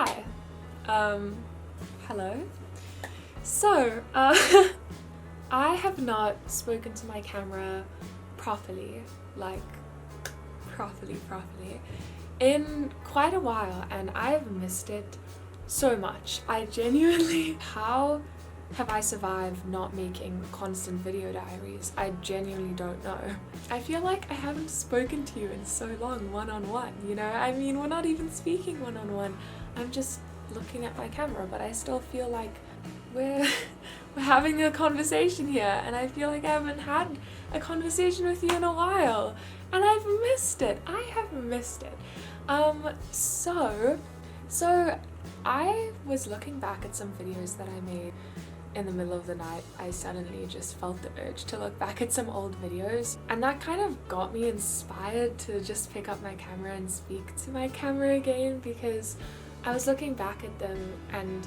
Hi. Hello. So, I have not spoken to my camera properly, like properly, in quite a while, and I've missed it so much. I genuinely, how have I survived not making constant video diaries? I genuinely don't know. I feel like I haven't spoken to you in so long one-on-one, you know? I mean, we're not even speaking one-on-one. I'm just looking at my camera, but I still feel like we're having a conversation here, and I feel like I haven't had a conversation with you in a while, and I've missed it. I have missed it. So I was looking back at some videos that I made in the middle of the night. I suddenly just felt the urge to look back at some old videos, and that kind of got me inspired to just pick up my camera and speak to my camera again, because I was looking back at them, and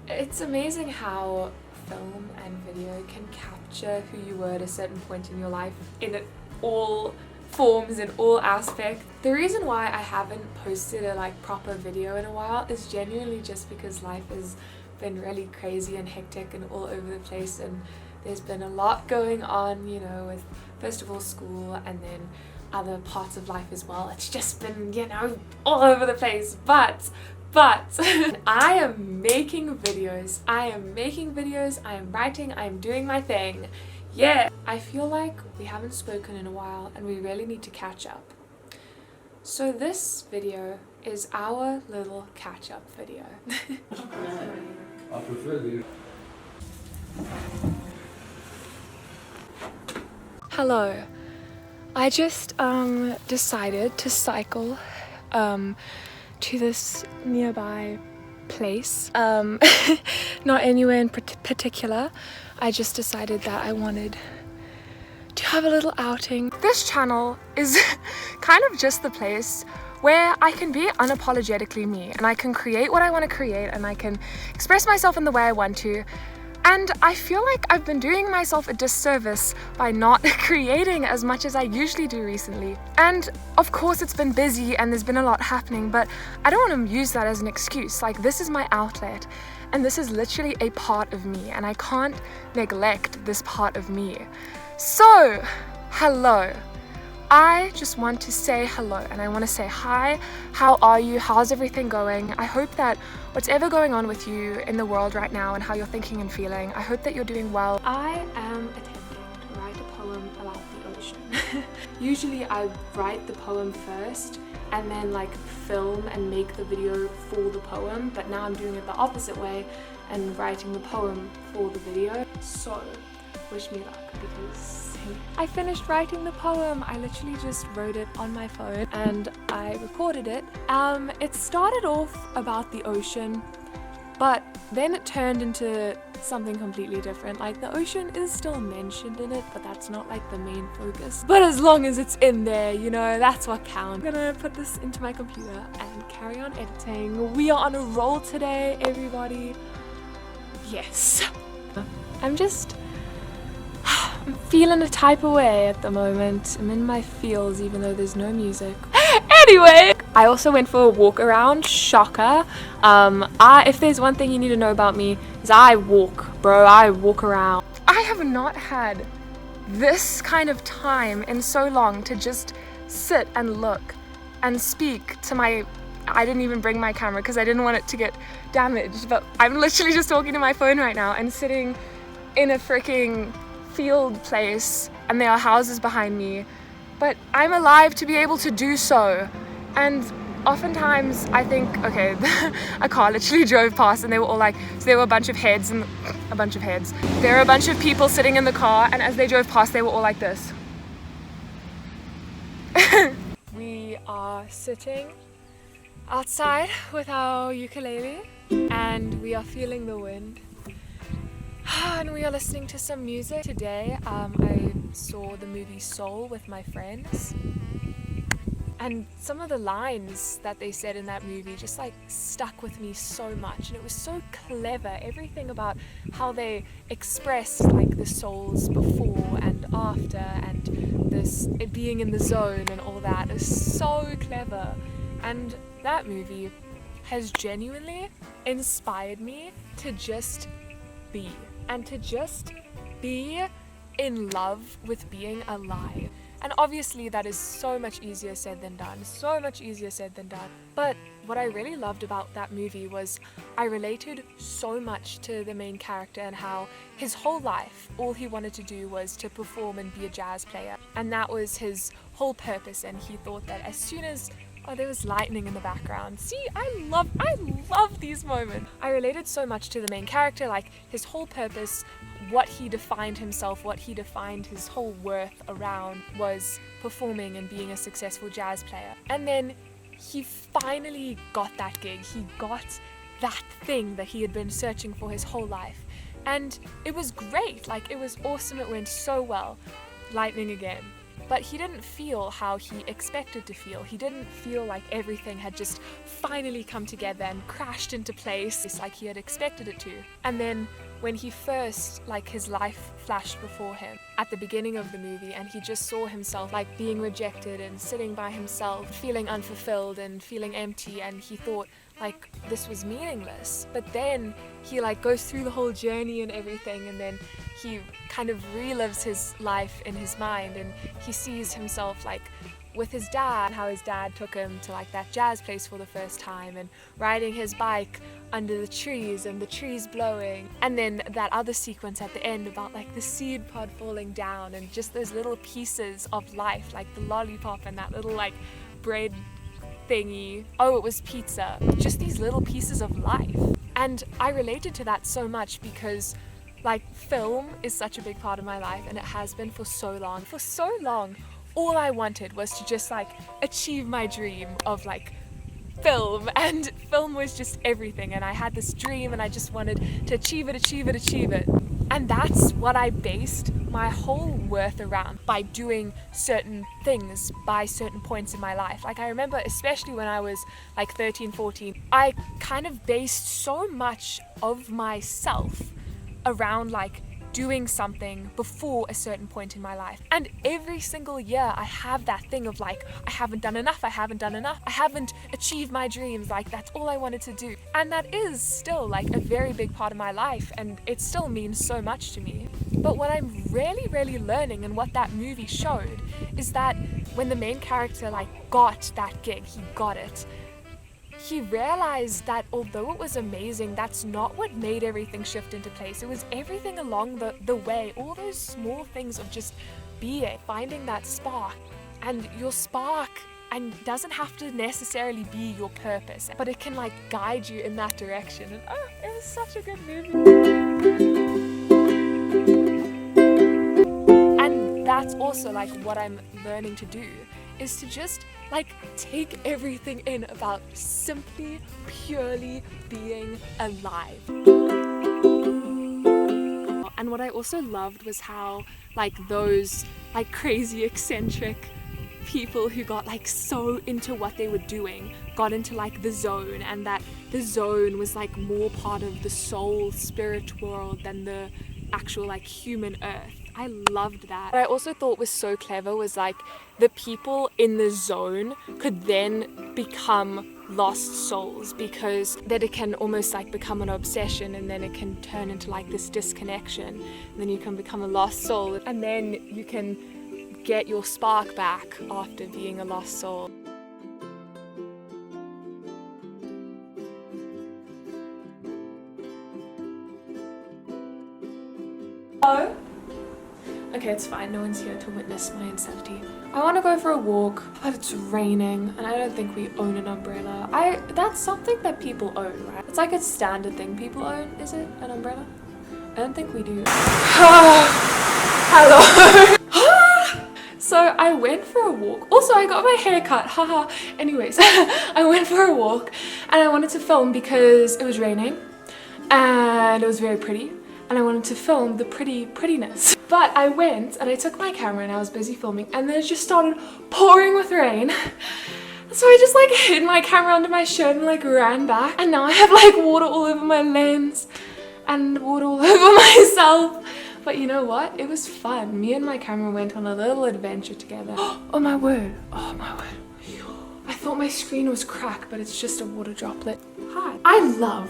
it's amazing how film and video can capture who you were at a certain point in your life in all forms, in all aspects. The reason why I haven't posted a proper video in a while is genuinely just because life has been really crazy and hectic and all over the place, and there's been a lot going on, you know, with first of all school and then other parts of life as well. It's just been, you know, all over the place, but I am making videos, I am writing, I am doing my thing. Yeah, I feel like we haven't spoken in a while and we really need to catch up. So this video is our little catch-up video. Hello. I just decided to cycle to this nearby place. Not anywhere in particular. I just decided that I wanted to have a little outing. This channel is kind of just the place where I can be unapologetically me, and I can create what I want to create, and I can express myself in the way I want to. And I feel like I've been doing myself a disservice by not creating as much as I usually do recently. And of course it's been busy and there's been a lot happening, but I don't want to use that as an excuse. Like, this is my outlet, and this is literally a part of me, and I can't neglect this part of me. So, hello. I just want to say hello, and I want to say hi. How are you? How's everything going? I hope that whatever going on with you in the world right now and how you're thinking and feeling, I hope that you're doing well. I am attempting to write a poem about the ocean. Usually I write the poem first and then film and make the video for the poem, but now I'm doing it the opposite way and writing the poem for the video. So wish me luck, because I finished writing the poem. I literally just wrote it on my phone and I recorded it. It started off about the ocean, but then it turned into something completely different. The ocean is still mentioned in it, but that's not the main focus. But as long as it's in there, you know, that's what counts. I'm gonna put this into my computer and carry on editing. We are on a roll today, everybody. Yes. I'm feeling a type of way at the moment. I'm in my feels, even though there's no music. Anyway, I also went for a walk around. Shocker. If there's one thing you need to know about me, is I walk, bro. I walk around. I have not had this kind of time in so long to just sit and look and speak to my... I didn't even bring my camera because I didn't want it to get damaged, but I'm literally just talking to my phone right now and sitting in a freaking field place, and there are houses behind me, but I'm alive to be able to do so. And oftentimes I think, okay, a car literally drove past and they were all so there were a bunch of heads, there were a bunch of people sitting in the car, and as they drove past they were all like this. We are sitting outside with our ukulele and we are feeling the wind. And we are listening to some music. Today I saw the movie Seoul with my friends, and some of the lines that they said in that movie just stuck with me so much, and it was so clever. Everything about how they expressed the souls before and after, and it being in the zone and all that is so clever. And that movie has genuinely inspired me to just be, and to just be in love with being alive. And obviously that is so much easier said than done, so much easier said than done. But what I really loved about that movie was I related so much to the main character and how his whole life, all he wanted to do was to perform and be a jazz player. And that was his whole purpose, and he thought that as soon as there was lightning in the background. See, I love these moments. I related so much to the main character, like his whole purpose, what he defined himself, what he defined his whole worth around was performing and being a successful jazz player. And then he finally got that gig. He got that thing that he had been searching for his whole life. And it was great, like it was awesome, it went so well. Lightning again. But he didn't feel how he expected to feel. He didn't feel like everything had just finally come together and crashed into place like he had expected it to. And then when he first, like his life flashed before him at the beginning of the movie, and he just saw himself like being rejected and sitting by himself, feeling unfulfilled and feeling empty, and he thought like this was meaningless. But then he like goes through the whole journey and everything, and then he kind of relives his life in his mind, and he sees himself like with his dad, how his dad took him to like that jazz place for the first time, and riding his bike under the trees and the trees blowing, and then that other sequence at the end about like the seed pod falling down and just those little pieces of life, like the lollipop and that little like bread thingy. Oh, it was pizza. Just these little pieces of life. And I related to that so much because like film is such a big part of my life, and it has been for so long. For so long, all I wanted was to just like achieve my dream of like film, and film was just everything, and I had this dream and I just wanted to achieve it. And that's what I based my whole worth around, by doing certain things by certain points in my life. Like I remember, especially when I was like 13, 14, I kind of based so much of myself around like doing something before a certain point in my life. And every single year I have that thing of like, I haven't done enough, I haven't achieved my dreams, like that's all I wanted to do. And that is still like a very big part of my life, and it still means so much to me. But what I'm really learning, and what that movie showed, is that when the main character like got that gig, he got it, he realized that although it was amazing, that's not what made everything shift into place. It was everything along the way, all those small things of just being, finding that spark. And your spark and doesn't have to necessarily be your purpose, but it can like guide you in that direction. And oh, it was such a good movie. And that's also like what I'm learning to do, is to just like take everything in about simply, purely being alive. And what I also loved was how like those like crazy eccentric people who got like so into what they were doing got into like the zone, and that the zone was like more part of the soul spirit world than the actual like human earth. I loved that. What I also thought was so clever was like the people in the zone could then become lost souls, because then it can almost like become an obsession, and then it can turn into like this disconnection, and then you can become a lost soul, and then you can get your spark back after being a lost soul. Hello? Okay, it's fine, no one's here to witness my insanity. I want to go for a walk, but it's raining, and I don't think we own an umbrella. That's something that people own, right? It's like a standard thing people own, is it? An umbrella? I don't think we do. Hello! So I went for a walk. Also, I got my hair cut, haha. Anyways, I went for a walk, and I wanted to film because it was raining, and it was very pretty. And I wanted to film the prettiness. But I went and I took my camera and I was busy filming, and then it just started pouring with rain. So I just like hid my camera under my shirt and like ran back. And now I have like water all over my lens and water all over myself. But you know what? It was fun. Me and my camera went on a little adventure together. Oh my word. Oh my word. I thought my screen was cracked, but it's just a water droplet. Hi.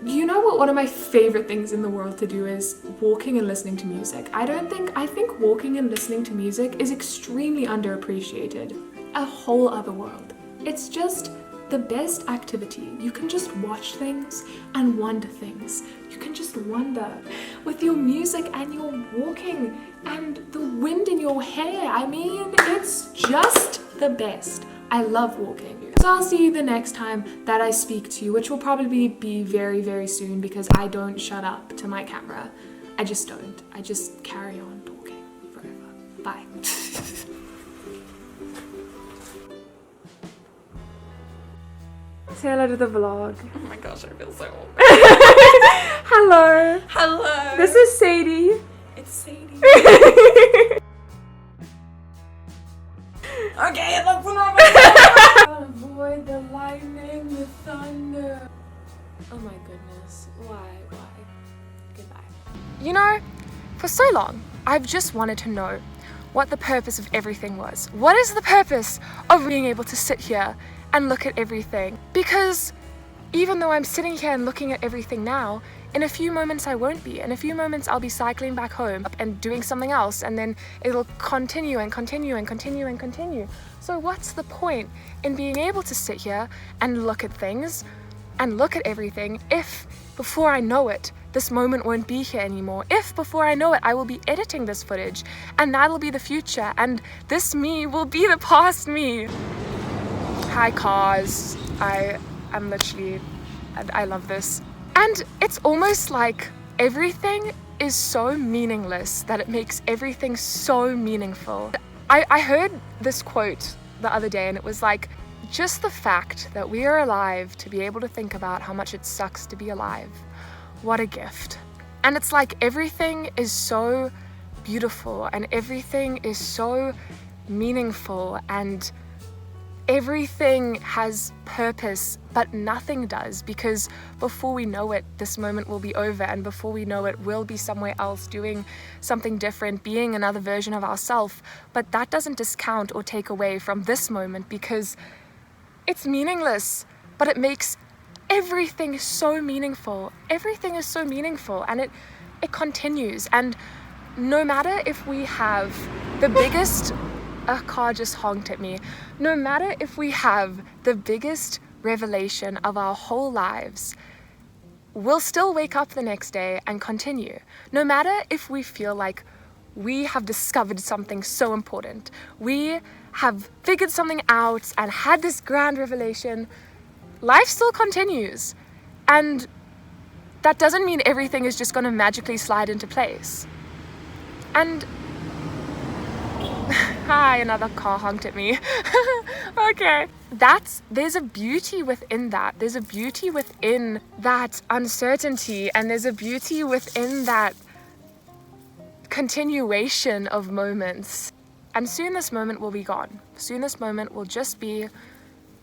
You know what one of my favorite things in the world to do is walking and listening to music. I think walking and listening to music is extremely underappreciated. A whole other world. It's just the best activity. You can just watch things and wonder things. You can just wonder with your music and your walking and the wind in your hair. I mean, it's just the best. I love walking. So I'll see you the next time that I speak to you, which will probably be very, very soon because I don't shut up to my camera. I just don't. I just carry on talking forever. Bye. Say hello to the vlog. Oh my gosh, I feel so old. Hello. Hello. This is Sadie. It's Sadie. Okay, that's enough. Avoid the lightning, the thunder. Oh my goodness. Why? Goodbye. You know, for so long, I've just wanted to know what the purpose of everything was. What is the purpose of being able to sit here and look at everything? Because even though I'm sitting here and looking at everything now, in a few moments I won't be. In a few moments I'll be cycling back home and doing something else, and then it'll continue and continue and continue and continue. So what's the point in being able to sit here and look at things and look at everything if before I know it, this moment won't be here anymore? If before I know it, I will be editing this footage and that'll be the future, and this me will be the past me. Hi cars. I'm literally, I love this. And it's almost like everything is so meaningless that it makes everything so meaningful. I heard this quote the other day and it was like, just the fact that we are alive to be able to think about how much it sucks to be alive. What a gift. And it's like everything is so beautiful and everything is so meaningful and everything has purpose, but nothing does, because before we know it, this moment will be over, and before we know it, we'll be somewhere else doing something different, being another version of ourselves. But that doesn't discount or take away from this moment, because it's meaningless, but it makes everything so meaningful. Everything is so meaningful, and it continues. And no matter if we have the biggest... A car just honked at me. No matter if we have the biggest revelation of our whole lives, we'll still wake up the next day and continue. No matter if we feel like we have discovered something so important, we have figured something out and had this grand revelation, life still continues. And that doesn't mean everything is just going to magically slide into place. And hi, another car honked at me. Okay. There's a beauty within that. There's a beauty within that uncertainty, and there's a beauty within that continuation of moments. And soon this moment will be gone. Soon this moment will just be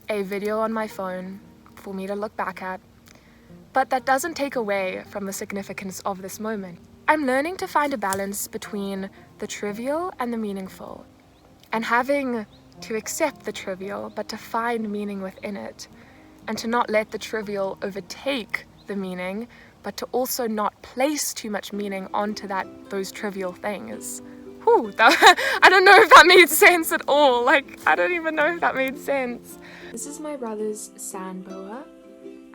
a video on my phone for me to look back at. But that doesn't take away from the significance of this moment. I'm learning to find a balance between the trivial and the meaningful, and having to accept the trivial, but to find meaning within it, and to not let the trivial overtake the meaning, but to also not place too much meaning onto those trivial things. Whew, I don't know if that made sense at all. Like, I don't even know if that made sense. This is my brother's sand boa,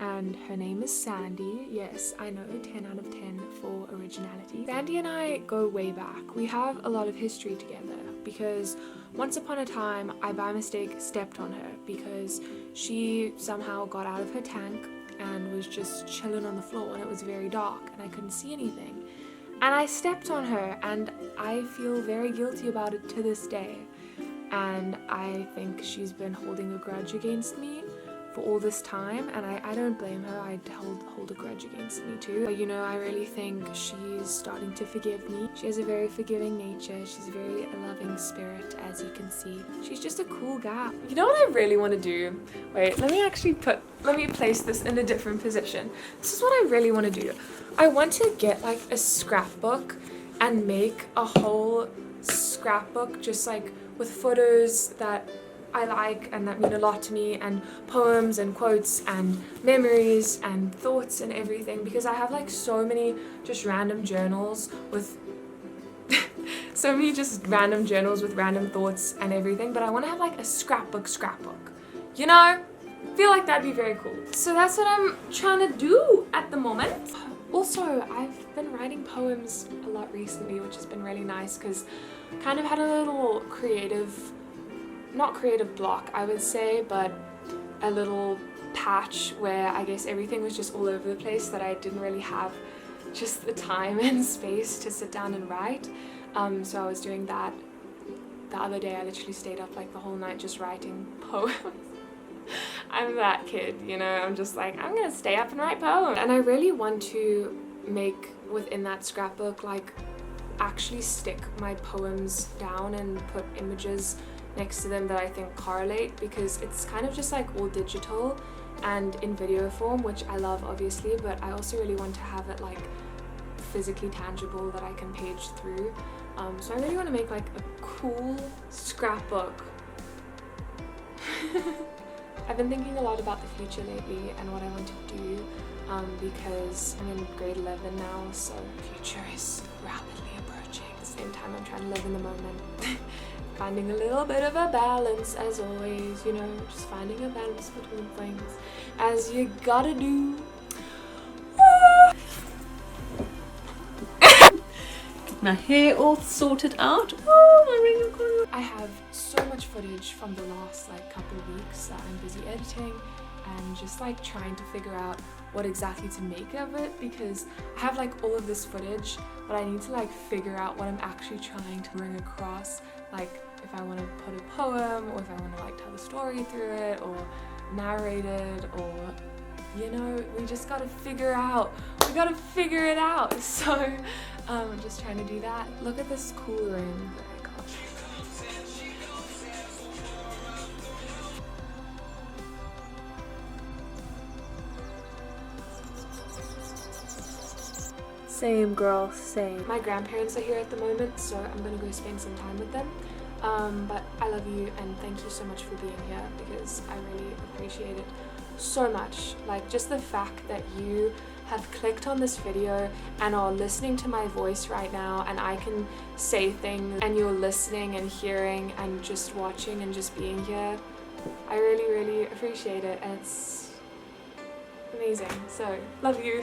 and her name is Sandy. Yes, I know, 10 out of 10 for originality. Sandy and I go way back. We have a lot of history together because once upon a time I by mistake stepped on her because she somehow got out of her tank and was just chilling on the floor, and it was very dark and I couldn't see anything. And I stepped on her, and I feel very guilty about it to this day. And I think she's been holding a grudge against me for all this time, and I don't blame her. I hold a grudge against me too. But you know, I really think she's starting to forgive me. She has a very forgiving nature. She's a very loving spirit, as you can see. She's just a cool gal. You know what I really want to do? Wait, let me place this in a different position. This is what I really want to do. I want to get like a scrapbook and make a whole scrapbook just like with photos that I like and that mean a lot to me, and poems and quotes and memories and thoughts and everything, because I have like so many just random journals with so many just random journals with random thoughts and everything, but I want to have like a scrapbook, you know? I feel like that'd be very cool. So that's what I'm trying to do at the moment. Also, I've been writing poems a lot recently, which has been really nice, because kind of had a little not creative block, I would say, but a little patch where I guess everything was just all over the place, that I didn't really have just the time and space to sit down and write. So I was doing that the other day. I literally stayed up like the whole night just writing poems. I'm that kid, you know, I'm just like, I'm gonna stay up and write poems. And I really want to make within that scrapbook, like actually stick my poems down and put images next to them that I think correlate, because it's kind of just like all digital and in video form, which I love obviously, but I also really want to have it like physically tangible that I can page through. So I really want to make like a cool scrapbook. I've been thinking a lot about the future lately and what I want to do, because I'm in grade 11 now, so the future is rapidly approaching. At the same time, I'm trying to live in the moment. Finding a little bit of a balance, as always, you know, just finding a balance between things, as you gotta do. My hair all sorted out. Oh, my ring of color. I have so much footage from the last like couple of weeks that I'm busy editing and just like trying to figure out what exactly to make of it, because I have like all of this footage, but I need to like figure out what I'm actually trying to bring across, like if I want to put a poem, or if I want to like tell a story through it, or narrate it, or you know, we just gotta figure it out. So I'm just trying to do that. Look at this cool room that I got. Same girl, same. My grandparents are here at the moment, so I'm gonna go spend some time with them. But I love you and thank you so much for being here, because I really appreciate it so much. Like just the fact that you have clicked on this video and are listening to my voice right now, and I can say things and you're listening and hearing and just watching and just being here. I really, really appreciate it, and it's amazing. So love you.